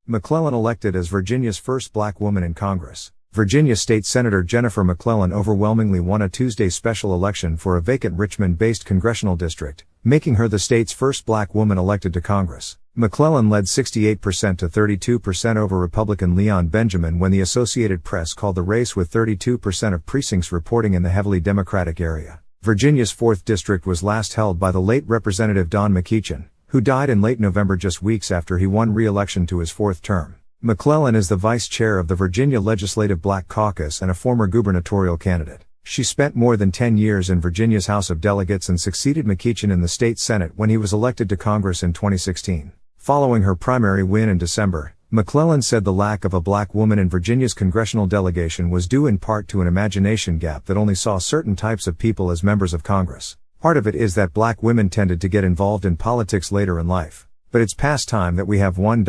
McClellan elected as Virginia's first black woman in Congress. Virginia State Senator Jennifer McClellan overwhelmingly won a Tuesday special election for a vacant Richmond-based congressional district, making her the state's first black woman elected to Congress. McClellan led 68% to 32% over Republican Leon Benjamin when the Associated Press called the race, with 32% of precincts reporting in the heavily Democratic area. Virginia's 4th District was last held by the late Representative Don McClellan, who died in late November just weeks after he won re-election to his 4th term. McClellan is the vice chair of the Virginia Legislative Black Caucus and a former gubernatorial candidate. She spent more than 10 years in Virginia's House of Delegates and succeeded McClellan in the state Senate when he was elected to Congress in 2016. Following her primary win in December, McClellan said the lack of a black woman in Virginia's congressional delegation was due in part to an imagination gap that only saw certain types of people as members of Congress. Part of it is that black women tended to get involved in politics later in life. But it's past time that we have one.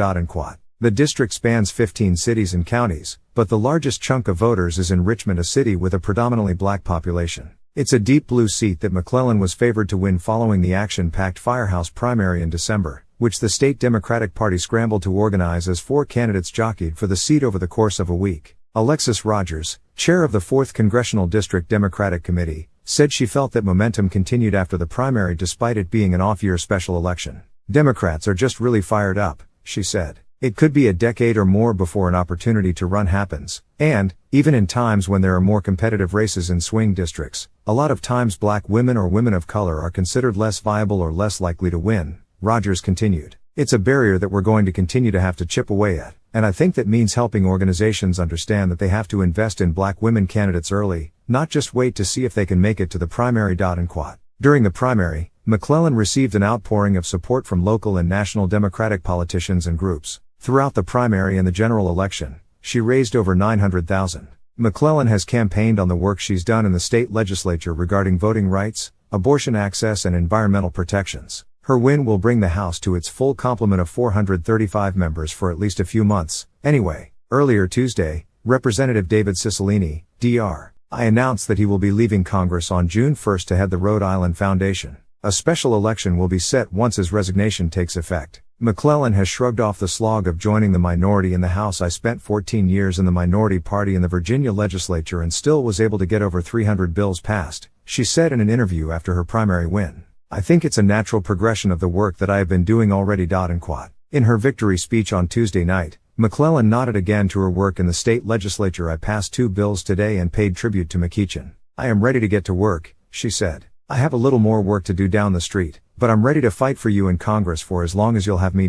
The district spans 15 cities and counties, but the largest chunk of voters is in Richmond, a city with a predominantly black population. It's a deep blue seat that McClellan was favored to win following the action-packed firehouse primary in December, which the state Democratic Party scrambled to organize as 4 candidates jockeyed for the seat over the course of a week. Alexis Rogers, chair of the 4th Congressional District Democratic Committee, said she felt that momentum continued after the primary despite it being an off-year special election. Democrats are just really fired up, she said. It could be a decade or more before an opportunity to run happens, and, even in times when there are more competitive races in swing districts, a lot of times black women or women of color are considered less viable or less likely to win, Rogers continued. It's a barrier that we're going to continue to have to chip away at, and I think that means helping organizations understand that they have to invest in black women candidates early, not just wait to see if they can make it to the primary. During the primary, McClellan received an outpouring of support from local and national Democratic politicians and groups. Throughout the primary and the general election, she raised over $900,000. McClellan has campaigned on the work she's done in the state legislature regarding voting rights, abortion access and environmental protections. Her win will bring the House to its full complement of 435 members for at least a few months. Anyway, earlier Tuesday, Representative David Cicilline, Dr. I announced that he will be leaving Congress on June 1 to head the Rhode Island Foundation. A special election will be set once his resignation takes effect. McClellan has shrugged off the slog of joining the minority in the House. I spent 14 years in the minority party in the Virginia legislature and still was able to get over 300 bills passed, she said in an interview after her primary win. I think it's a natural progression of the work that I have been doing already. In her victory speech on Tuesday night, McClellan nodded again to her work in the state legislature. I passed 2 bills today and paid tribute to McClellan. I am ready to get to work, she said. I have a little more work to do down the street, but I'm ready to fight for you in Congress for as long as you'll have me.